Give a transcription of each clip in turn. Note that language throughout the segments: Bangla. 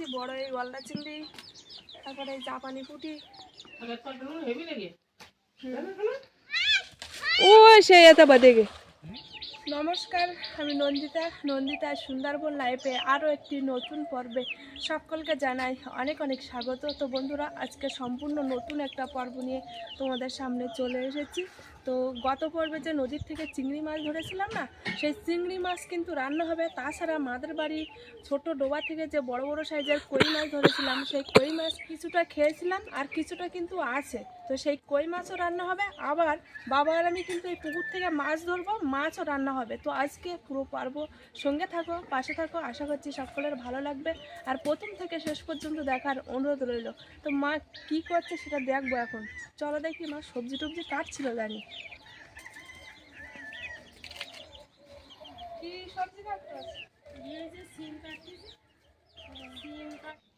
এসেছি বড় এই গলদা চিংড়ি, তারপরে এই জাপানি পুঁটি। ও সেই এত বাদেগে। নমস্কার, আমি নন্দিতা সুন্দরবন লাইফে আরও একটি নতুন পর্বে সকলকে জানাই অনেক অনেক স্বাগত। তো বন্ধুরা, আজকে সম্পূর্ণ নতুন একটা পর্ব নিয়ে তোমাদের সামনে চলে এসেছি। তো গত পর্বে যে নদীর থেকে চিংড়ি মাছ ধরেছিলাম না, সেই চিংড়ি মাছ কিন্তু রান্না হবে। তাছাড়া মাদের বাড়ি ছোট ডোবা থেকে যে বড় বড় সাইজের কই মাছ ধরেছিলাম, সেই কই মাছ কিছুটা খেয়েছিলাম আর কিছুটা কিন্তু আছে। তো সেই কই মাছও রান্না হবে, আবার বাবা আর আমি কিন্তু এই পুকুর থেকে মাছ ধরবো, মাছও রান্না হবে। তো আজকে পুরো পর্ব সঙ্গে থাকো, পাশে থাকো, আশা করছি সকলের ভালো লাগবে। আর প্রথম থেকে শেষ পর্যন্ত দেখার অনুরোধ রইল। তো মা কি করছে সেটা দেখবো এখন। চলো দেখি, মা সবজি টবজি কাটছিল জানি। কি সবজি কাটছস?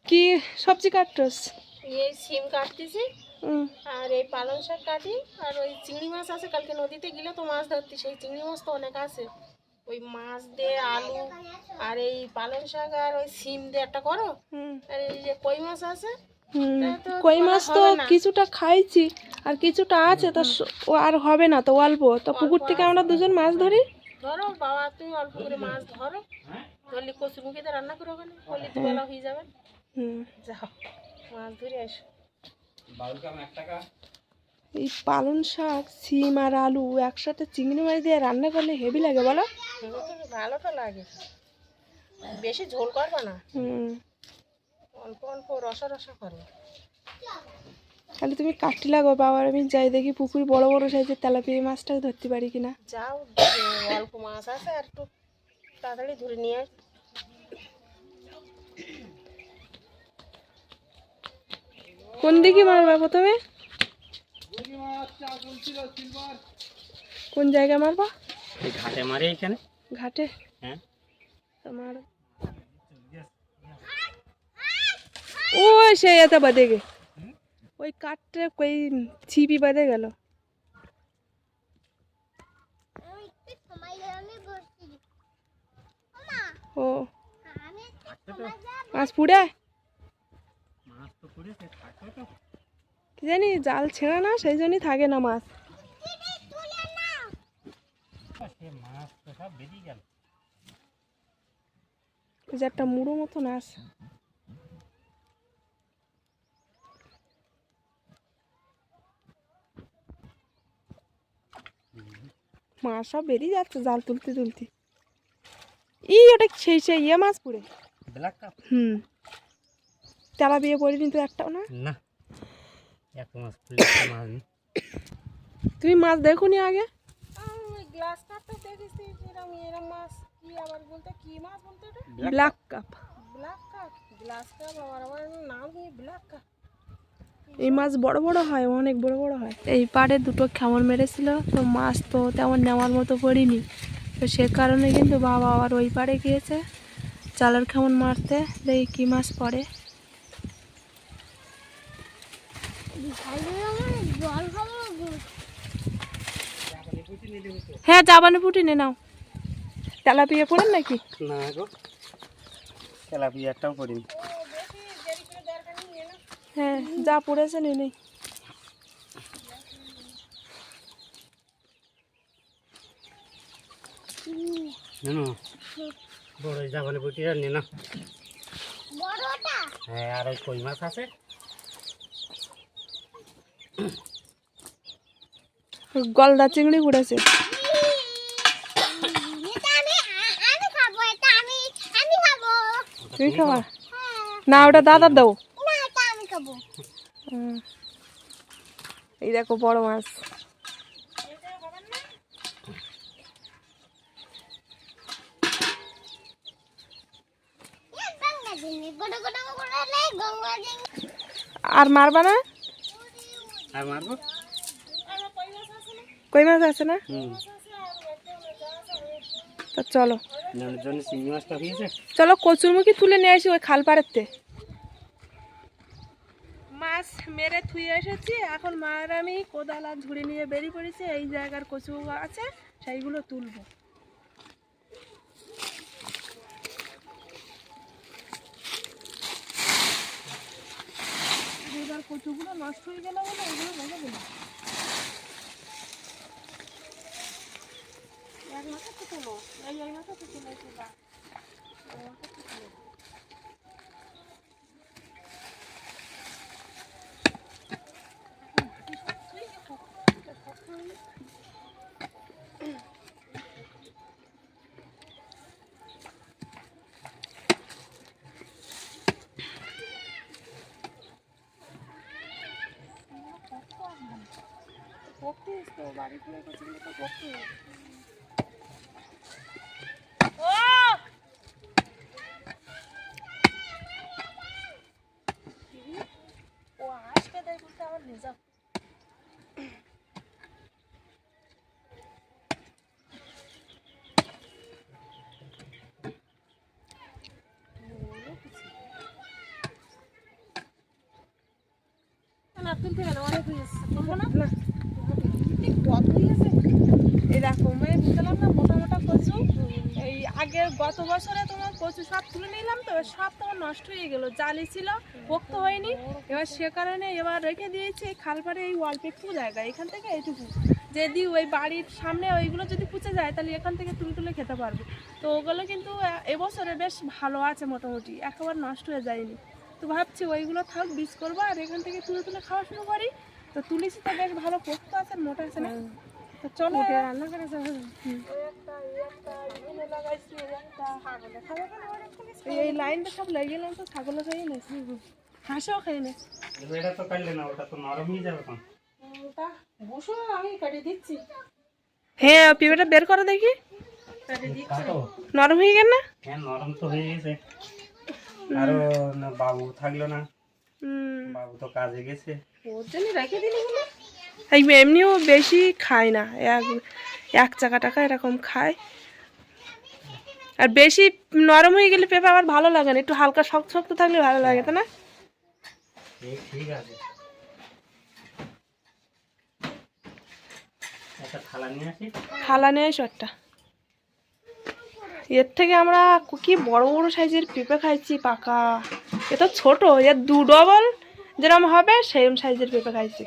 কি সবজি কাটছস? এই সিম কাটতেছি আর এই পালং শাক কাটি। আর ওই চিংড়ি মাছ আছে, কালকে নদীতে গেলে তো মাছ ধরতে, সেই চিংড়ি মাছ তো অনেক আছে। ওই মাছ দিয়ে আলু আর এই পালং শাক আর ওই সিম দিয়ে একটা করো। আর এই যে কই মাছ আছে, কই মাছ তো কিছুটা খাইছি আর কিছুটা আছে, তো ও আর হবে না, তো অল্প। তো পুকুর থেকে আমরা দুজন মাছ ধরি। ধরো বাবা, তুমি অল্প করে মাছ ধরো, ধরলে কচুর মুখিতে রান্না করো, ওখানে করলে দুবেলা হয়ে যাবে। যাও মাছ ধরে আসো। এই পালং শাক, সিম আর আলু একসাথে চিংড়ি মাছ দিয়ে রান্না করলে হেভি লাগে বলো? ভালো তো লাগে, বেশি ঝোল করবা না, অল্প অল্প রসা রসা করো। তাহলে তুমি কাটতে লাগো, বাবার আমি যাই দেখি পুকুর বড় বড় সাইজের তেলাপিয়া মাছটা ধরতে পারি কিনা। যাও, অল্প মাছ আছে আর একটু তাড়াতাড়ি ধরে নিয়ে আস। কোন দিকে মারবা প্রথমে? কোন জায়গায় মারবা? ঘাটে মারি, এখানে ঘাটে। হ্যাঁ, তোমার ও সেই এত বাদে গে, ওই কাঠটা কই ছিপি বাদে গেল। ও মাছ পুড়ে, কি জানি জাল ছেড়ে না, সেই জন্যই থাকে না মাছ। ওই যে একটা মুড়ো মতন আছে। মাছ সব বেরিয়ে যাচ্ছে জাল তুলতে তুলতে। ওটা সেই সেই ইয়ে মাছ পুড়ে, ব্ল্যাক কাপ। তেলাপিয়া পড়িনি তো একটাও না। না, এত মাছ মাছ তুমি মাছ দেখোনি আগে? গ্লাস কাপটা দেখেছি, এরকম এরকম মাছ কি আবার বলতে, কি মাছ বলতে এটা? Black cup. Black cup, glass cup, আবার নাম কি ব্ল্যাক কাপ। এই মাছ বড় বড় হয়, অনেক বড় বড় হয়। এই পাড়ে দুটো খেমন মেরেছিল, তো মাছ তো তেমন নেওয়ার মতো পড়িনি। তো সে কারণে কিন্তু বাবা আবার ওই পাড়ে গিয়েছে জালের খেমন মারতে, দেখি কি মাছ পড়ে। হ্যাঁ, জাবানে পুঁটি নে নাও। তেলাপিয়া পড়েন নাকি? না গো, তেলাপিয়া একটাও পড়িনি। হ্যাঁ, যা পড়েছে নিয়ে নেই। বড় জাপানি পুঁটি আর নে না। হ্যাঁ, আর ওই কই মাছ আছে। গলদা চিংড়ি পড়েছে। তুমি খাবা না? ওটা দাদার দাও। এই দেখো বড় মাছ। আর মারবা না? আর মারবো, কই মাছ আছে না? তো চলো চিংড়ি মাছটা হয়েছে। চলো কচুরমুখী তুলে নিয়ে আসি ওই খাল পাড়েতে। মাছ মেরে থুয়ে এসেছি, এখন মা আর আমি কোদাল আর ঝুড়ি নিয়ে বেরিয়ে পড়েছি। এই জায়গার কচু আছে, সেইগুলো তুলবো। কচুগুলো নষ্ট হয়ে গেল বলে এগুলো রেখে দিলাম। এক মাথা তো তোলো, এই এক মাথা তো তোলো, এই মাথা তো তোলো। পড়তিস তো বাড়ি ফিরে কচুগুলো তো পড়তিস। ও আসবে তাই বলতে আমার নিয়ে যাও। না তুলতে গেলে অনেক হয়ে যাচ্ছে, তুলবো না? না কত হয়েছে এরকম বুঝলাম না, মোটা মোটা কচু। এই আগের গত বছরে তোমার কচু সব তুলে নিলাম, তো সব তোমার নষ্ট হয়ে গেল, জালি ছিল, পোক্ত হয়নি। এবার সে কারণে এবার রেখে দিয়েছি এই খালপাড়ে এই অল্প একটু জায়গা, এখান থেকে এইটুকু। যদি ওই বাড়ির সামনে ওইগুলো যদি পুঁচে যায় তাহলে এখান থেকে তুলে তুলে খেতে পারবো। তো ওগুলো কিন্তু এবছরে বেশ ভালো আছে, মোটামুটি একেবারে নষ্ট হয়ে যায়নি। তো ভাবছি ওইগুলো থাক, বীজ করবো আর এখান থেকে তুলে তুলে খাওয়া শুরু করি। তো তুলেছি তো বেশ ভালো পোক্ত আছে, মোটা আছে না। তো চলো রান্না করে যাবো। এই লাইনটা সব লেগে গেলাম, তো ছাগলও খেয়ে নেছি, হাঁসও খেয়ে নেছি। এটা তো কাটলে না, ওটা তো নরম হয়ে যাবে তখন। ওটা বসো, আমি কেটে দিচ্ছি। হ্যাঁ পেঁপেটা বের করে দেখি, কেটে দিচ্ছি। কাটো। নরম হয়ে গেল না? হ্যাঁ নরম তো হয়ে গেছে। আরো না বাবু থাকলো না, বাবু তো কাজে গেছে। ওর জন্য রেখে দিলি বলে? এই এমনিও বেশি খায় না, এক চাকা টাকা এরকম খায়। আর বেশি নরম হয়ে গেলে পেঁপে আবার ভালো লাগে না, একটু হালকা শক্ত শক্ত থাকলে ভালো লাগে, তাই না? ঠিক আছে, একটা থালা নিয়ে আসি। থালা নিয়ে এসো একটা। এর থেকে আমরা কি বড় বড় সাইজের পেঁপে খাইছি পাকা, এ তো ছোট, এর 2 ডবল যেরকম হবে সেরকম সাইজের পেঁপে খাইছি।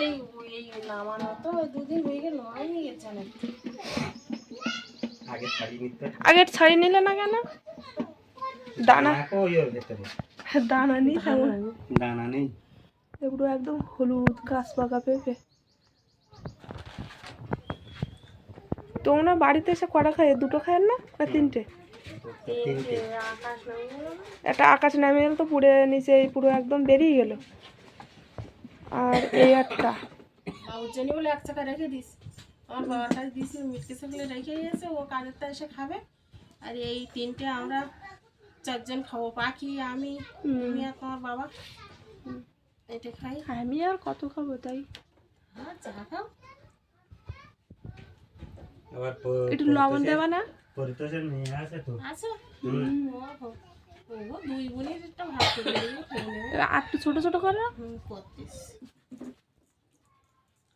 এই এই নামানো তো 2 দিন হয়ে গেল, আমি গেছে না। আগে ছাড়িয়ে নিতে। আগের ছাড়িয়ে নিলে না কেন? দানা ওই ওর ভেতরে দানা নেই তেমন, দানা নেই। এগুলো একদম হলুদ গাছ পাকা পেঁপে। তোমরা বাড়িতে এসে কটা খায়, 2টো খায় না 3টে? তিনটে। আকাশ নামিয়ে গেল না? একটা আকাশ নামিয়ে গেল তো পুড়ে নিচে পুরো একদম বেরিয়ে গেল। আর এই একটা ওর জন্য বলে 1 চাকা রেখে দিস। আমার বাবার কাছে দিয়েছি, মিটকে সেগুলো রেখে গেছে, ও কাজের তা এসে খাবে। আর এই 3টে আমরা 4 জন খাবো, পাখি, আমি, তুমি আর তোমার বাবা এটা খাই। আমি আর কত খাবো, তাই আর চা খাও। আবার একটু লবণ দেবা না? পরিতোষের মেয়ে আছে তো। আচ্ছা, ও 2 বোনের একটা ভাত করে দিলে খেয়ে নেবে। আর একটু ছোট ছোট করো, করতিস।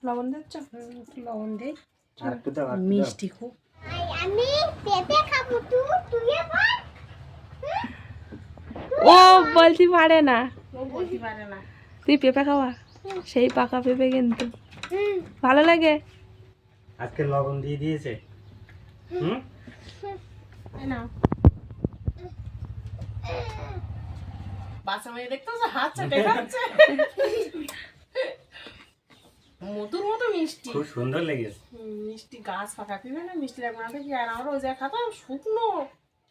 লবণ দিচ্ছ? একটু লবণ দেই, আর একটু দাও, আর একটু দাও। মিষ্টি খুব। আমি পেঁপে খাবো, তুই বল। ও বলতে পারে না, ও বলতে পারে না। তুই পেঁপে খাওয়া, সেই পাকা পেঁপে কিন্তু ভালো লাগে। আজকে লবণ দিয়ে দিয়েছে। এই নাও। বাচ্চা মেয়ে দেখতে হচ্ছে, হাত চাটে খাচ্ছে। মধুর মতো মিষ্টি। খুব সুন্দর লেগেছে। মিষ্টি গাছ ফাঁকা পিবে না, মিষ্টি লাগবে না দেখি। আর আমরা ওই জায়গায় খাতাম শুকনো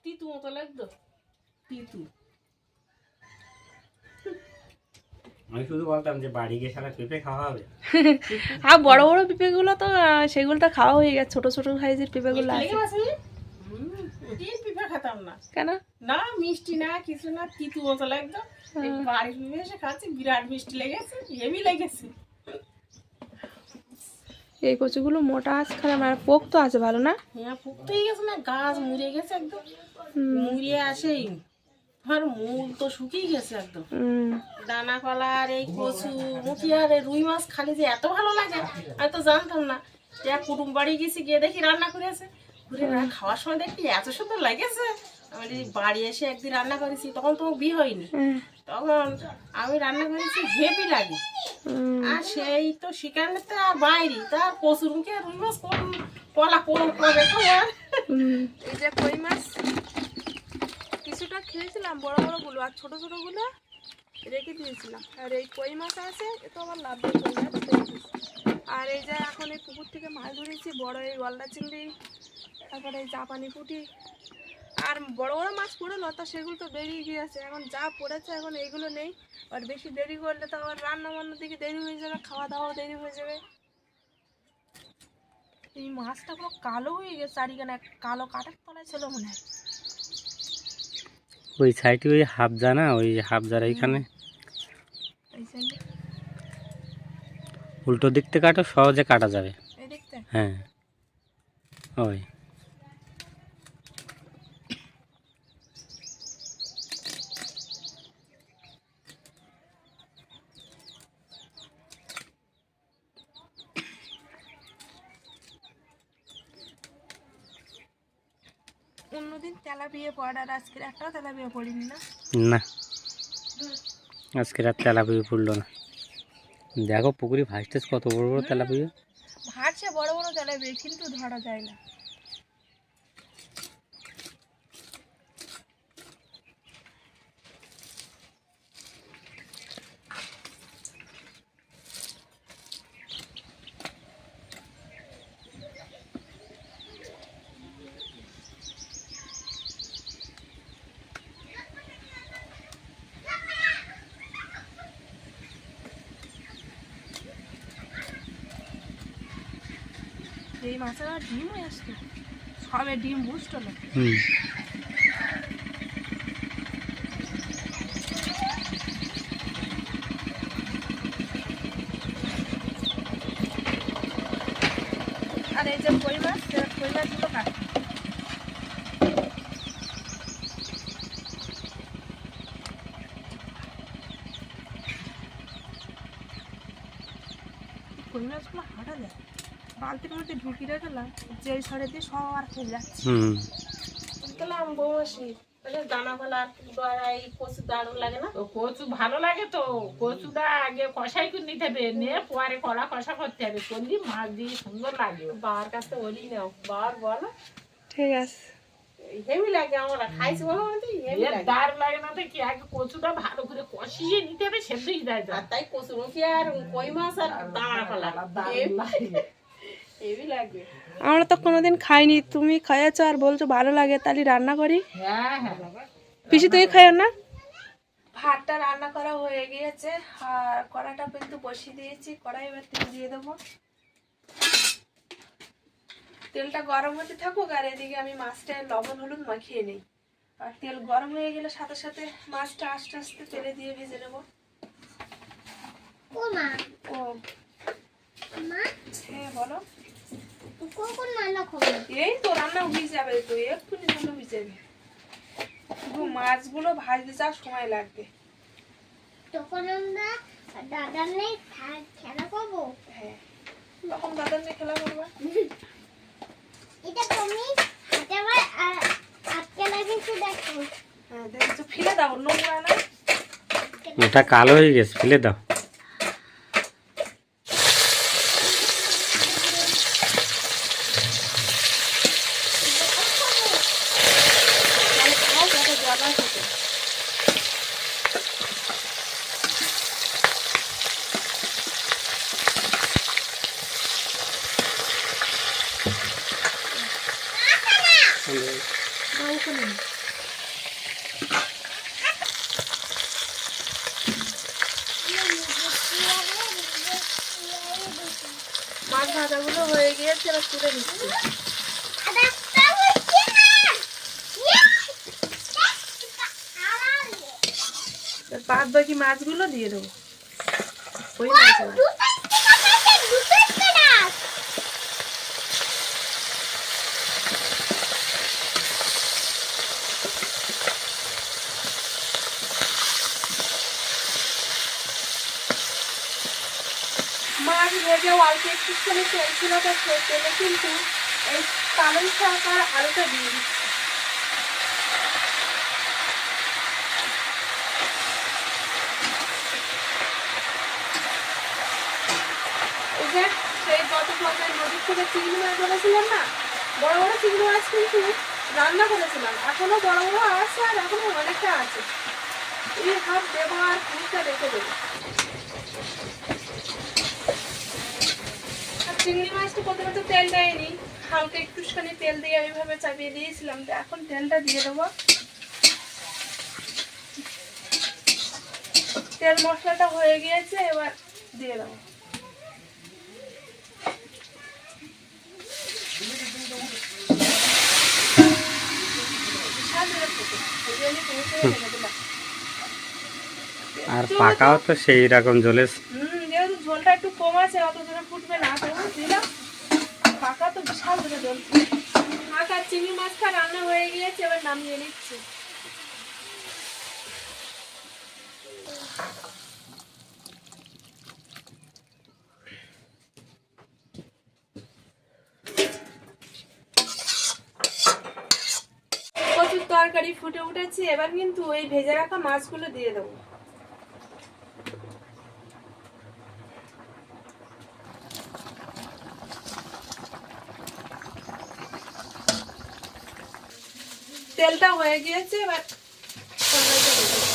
তিতু মতো লাগতো, তিতু। আমি শুধু বলতাম যে বাড়ি গিয়ে সারা পেঁপে খাওয়া হবে। আর বড় বড় পেঁপেগুলো তো সেগুলো তো খাওয়া হয়ে গেছে, ছোট ছোট সাইজের পেঁপেগুলো আছে। পিঠা খেতাম না কেন? না, মিষ্টি না, কিছু না, তিতু মতো লাগতো। এই বাড়ির পিঠে এসে খাচ্ছি, বিরাট মিষ্টি লেগেছে, হেভি লেগেছে। এই কচুগুলো মোটা আছে, খারাপ আর পোক তো আছে ভালো না? হ্যাঁ, পুকতেই গেছে না, গাছ মুড়ে গেছে একদম, মুড়িয়ে আসেই। আর মূল তো শুকিয়ে গেছে একদম। দানা কলা আর এই কচু মুখি আর এই রুই মাছ খালি যে এত ভালো লাগে আমি তো জানতাম না। কুটুম বাড়ি গেছি, গিয়ে দেখি রান্না করেছে, ঘুরে খাওয়ার সময় দেখি এত সুন্দর লাগেছে, আমি বাড়ি এসে একদিন রান্না করেছি, তখন তো বিয়ে হয়নি, তখন আমি রান্না করেছি, হেভি লাগে। আর সেই তো সেখানে তো আর বাইরে তার কচুর মুখে রুই মাছ কলা কবে খাওয়ার। এই যে কই মাছ কিছুটা খেয়েছিলাম, বড় বড়গুলো, আর ছোট ছোটগুলো রেখে দিয়েছিলাম। আর এই কই মাছ আছে, এ তো আমার লাভ দিয়ে কই মাছ রেখে দিয়েছি। আর এই যে এখন এই পুকুর থেকে মাছ ধরেছি, বড় এই গলদা চিংড়ি, তারপরে এই জাপানি পুঁটি, আর বড় বড় মাছ পড়লো, তা সেগুলো তো বেরিয়ে গিয়েছে। এখন যা পড়েছে এখন এইগুলো নেই, আর বেশি দেরি করলে তো আবার রান্না বান্নার দিকে দেরি হয়ে যাবে, খাওয়া দাওয়াও দেরি হয়ে যাবে। এই মাছটা পুরো কালো হয়ে গেছে, চারিখানে কালো কাটার তলায় ছিল মনে হয়। ওই সাইডে ওই হাফজা না, ওই হাফজার এইখানে এই সাইডে উল্টো দিক থেকে কাটো, সহজে কাটা যাবে। এই দেখতে হ্যাঁ ওই অন্যদিন তেলাপিয়া পড়ে, আর আজকের একটাও তেলাপিয়া পড়িনি না। না, আজকে রাত তেলাপিয়া পড়লো না। দেখো পুকুরে ভাসতেছ কত বড় বড় তেলাপিয়া। ভাসছে বড় বড় তেলাপিয়া, কিন্তু ধরা যায় না। এই মাছের আর ডিম হয়ে আসতো, সবে ডিম বুস্ট হলো। আর এই যে কই মাছ, কই মাছগুলো কাট। কই মাছগুলো হাঁটা যায়, বালতির মধ্যে ঢুকিয়ে রাখলাম, যে ছড়ে দিয়ে সব আর খেয়ে যাচ্ছে। গেলাম বৌমাসি, দানা ফেলা এই কচু দারুণ লাগে না? কচু ভালো লাগে তো, কচুটা আগে কষাই করে নিতে হবে, নিয়ে পরে কলা কষা করতে হবে, করলে মাছ দিয়ে সুন্দর লাগে। বাবার কাছে ওলি নাও, বাবার বলো। ঠিক আছে, হেভি লাগে, আমরা খাইছি বলো, হেভি লাগে। দারুণ লাগে না তো কি, আগে কচুটা ভালো করে কষিয়ে নিতে হবে, সেদ্ধই দেয় আর তাই কচুর মুখি আর কই মাছ আর দানা ফেলা হেভি লাগে। আমরা তো কোনোদিন খাইনি, তুমি খাইয়েছো আর বলছো ভালো লাগে, তাহলে রান্না করি। হ্যাঁ হ্যাঁ, পিসি তুমি খাইও না? ভাতটা রান্না করা হয়ে গিয়েছে, আর কড়াইটা কিন্তু বসিয়ে দিয়েছি। কড়াই এবার তেল দিয়ে দেবো, তেলটা গরম হতে থাকুক, আর এদিকে আমি মাছটা লবণ হলুদ মাখিয়ে নিই। আর তেল গরম হয়ে গেলে সাথে সাথে মাছটা আস্তে আস্তে তেলে দিয়ে ভেজে নেবো। ও মা, ও মা, হ্যাঁ বলো। কখন রান্না করবে? এই তো রান্না হয়ে যাবে, তো এক্ষুনি রান্না হয়ে যাবে, শুধু মাছগুলো ভাজতে যা সময় লাগবে। তখন আমরা দাদার নেই খেলা করবো। হ্যাঁ, তখন দাদার নিয়ে খেলা করবো। এটা তুমি হাতে আমার আটকে লাগিয়েছো, দেখো। হ্যাঁ দেখেছো, ফেলে দাও, নোংরা না। ওটা কালো হয়ে গেছে, ফেলে দাও। মাছ ভাজাগুলো হয়ে গিয়েছে, এবার তুলে নিচ্ছি। বাদ বাকি মাছগুলো দিয়ে দেবো ওই মাছ। মাছ ভেজে অল্প একটুখানি তেল ছিল, তো তেলে কিন্তু এই পালং শাক আর আলুটা দিয়ে দিচ্ছি। যে নদীর থেকে চিংড়ি মাছ ধরেছিলাম না, বড় বড় চিংড়ি মাছ কিন্তু রান্না করেছিলাম, এখনো বড় বড় আছে আর এখনো অনেকটা আছে। এই হাত দেবো আর পুরীটা রেখে দেবো। আর চিংড়ি মাছটা প্রথমে তো তেল দেয়নি, হালকা একটুখানি তেল দিয়ে ওইভাবে চাপিয়ে দিয়েছিলাম, তো এখন তেলটা দিয়ে দেবো। তেল মশলাটা হয়ে গিয়েছে, এবার দিয়ে দেবো। আর পাকাও তো সেই রকম ঝোলে। যেহেতু ঝোলটা একটু কম আছে, অত জোরে ফুটবে না, তবু দিলাম। পাকা তো বিশাল জোরে ঝোল। শাক আর চিংড়ি মাছটা রান্না হয়ে গিয়েছে, এবার নামিয়ে নিচ্ছি। কচুর তরকারি ফুটে উঠেছে, এবার কিন্তু এই ভেজে রাখা মাছগুলো দিয়ে দেবো। তেলটা হয়ে গিয়েছে, এবার তরকারিটা দিয়ে দেবো।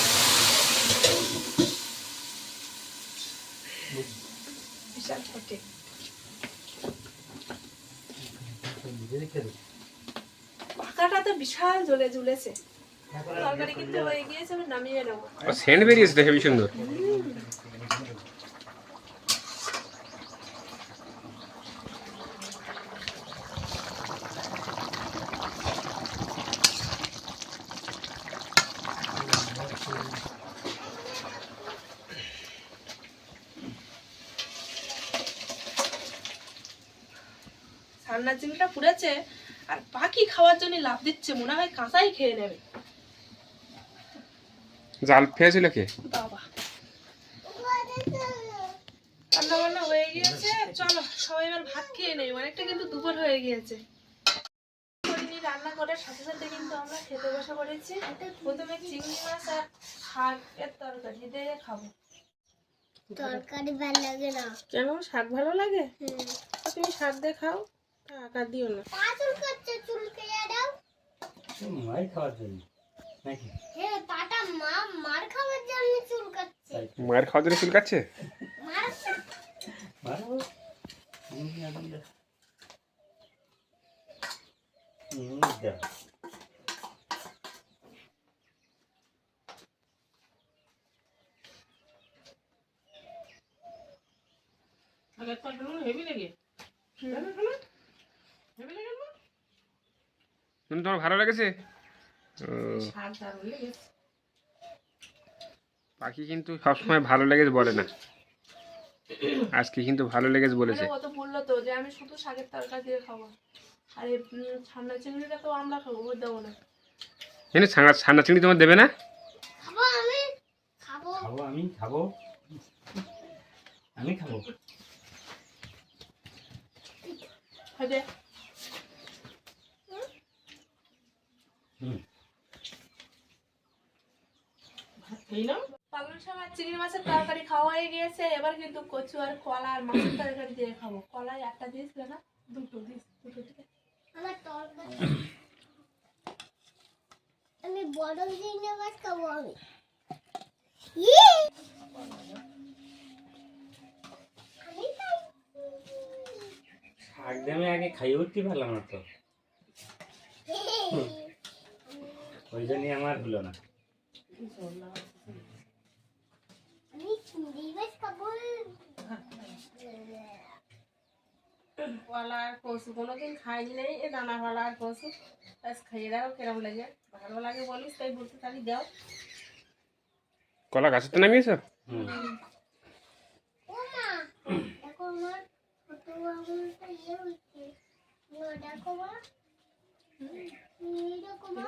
বিশাল ফোটে। পাকাটা তো বিশাল জ্বলে ঝুলেছে। তরকারি কিন্তু হয়ে গিয়েছে, এবার নামিয়ে নেবো। সেন্ট বেরিয়েছে তো হেবি সুন্দর। ছান্না চিংড়িটা পুড়েছে, আর পাখি খাওয়ার জন্য লাভ দিচ্ছে, মনে হয় কাঁচাই খেয়ে নেবে। জাল ফেয়েছিল কে? বাবা, রান্না বান্না হয়ে গিয়েছে, চলো সবাই এবার ভাত খেয়ে নেই, অনেকটা কিন্তু দুপুর হয়ে গিয়েছে। রান্না করার সাথে সাথে কিন্তু আমরা খেতে বসে পড়েছি। প্রথমে চিংড়ি মাছ আর শাকের তরকারি দিয়ে খাবো। তরকারি ভালো লাগে না। কেন, শাক ভালো লাগে? তুমি শাক দিয়ে খাও, আকার দিও না। পা চুল করছে, চুল কেটে দাও। মাই খাওয়ার জন্য নাকি? হ্যাঁ, পাটা মার খাওয়ার জন্য চুল কাটছে। মায়ের খাওয়া জন্য চুল কাটছে? মার মারো। দাও। আগের পাটা হেভি লেগে হেভি লেগে না? তোমার ভালো লেগেছে? শাক দারুণ লেগেছে। পাখি কিন্তু সবসময় ভালো লেগেছে বলে না, আজকে কিন্তু ভালো লেগেছে বলেছে। কত বললো তো যে আমি শুধু শাকের তরকারি দিয়ে খাবো, আর এই ছান্না চিংড়িটা তো আমরা খাবো, ওর দেবো না। এনে ছানা চিংড়ি তোমার দেবে না? খাবো আমি, খাবো। খাবো আমি, খাবো আমি, খাবো। হবে। এই না পালং শাক আর চিংড়ি মাছের তরকারি খাওয়া হয়ে গিয়েছে, এবার কিন্তু কচু আর কলা আর মাছের তরকারি দিয়ে খাবো। কলাই একটা দিয়েছিল না, দুটো দিস, দুটো থেকে। আমার তরকারি আমি বড় চিংড়ি মাছ খাবো আমি। আমি খাই। শাক দিয়ে আমি আগে খাই উঠতে পারলাম না তো, ওই জন্যই আমার হলো না। আমি চিংড়ি মাছ খাবো। কলা আর কচু কোনোদিন খাইনি নেই, এ দানা কলা আর কচু। আজ খাইয়ে দাও, কিরম লাগে? ভালো লাগে বলিস তাই বলতে, তাহলে দাও। কলা গাছেতে নামিয়েছো? ও মা, দেখো আমার ছোট আঙুলটা ইয়ে হচ্ছে। দেখো মা, দেখো মা,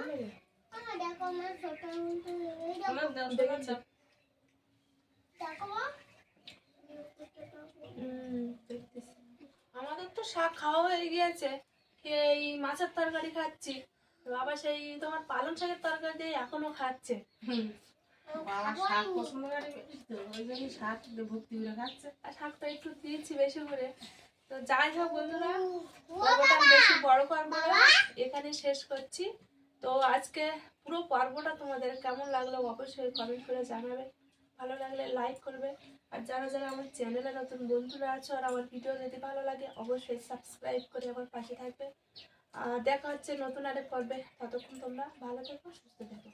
দেখো আমার ছোট আঙুলটা আমার দাও, তোমার দাও। দেখো মা। দেখতেছি। আমাদের তো শাক খাওয়া হয়ে গিয়েছে, এই মাছের তরকারি খাচ্ছি, বাবা সেই তোমার পালং শাকের তরকারি দিয়ে এখনো খাচ্ছে। বাবা শাক পছন্দ করে বেশি তো, ওই জন্য শাক ভর্তি করে খাচ্ছে। আর শাকটা একটু দিয়েছি বেশি করে, তো তো যাই হোক বন্ধুরা, পর্বটা আর বেশি বড় করবো না, এখানে শেষ করছি। তো আজকে পুরো পর্বটা তোমাদের কেমন লাগলো অবশ্যই কমেন্ট করে জানাবে, ভালো লাগলে লাইক করবে, আর যারা যারা আমার চ্যানেলে নতুন বন্ধুরা আছো আর আমার ভিডিও যদি ভালো লাগে অবশ্যই সাবস্ক্রাইব করে আমার পাশে থাকবে। আর দেখা হচ্ছে নতুন আরেক পর্বে, ততক্ষণ তোমরা ভালো থেকো, সুস্থ থেকো।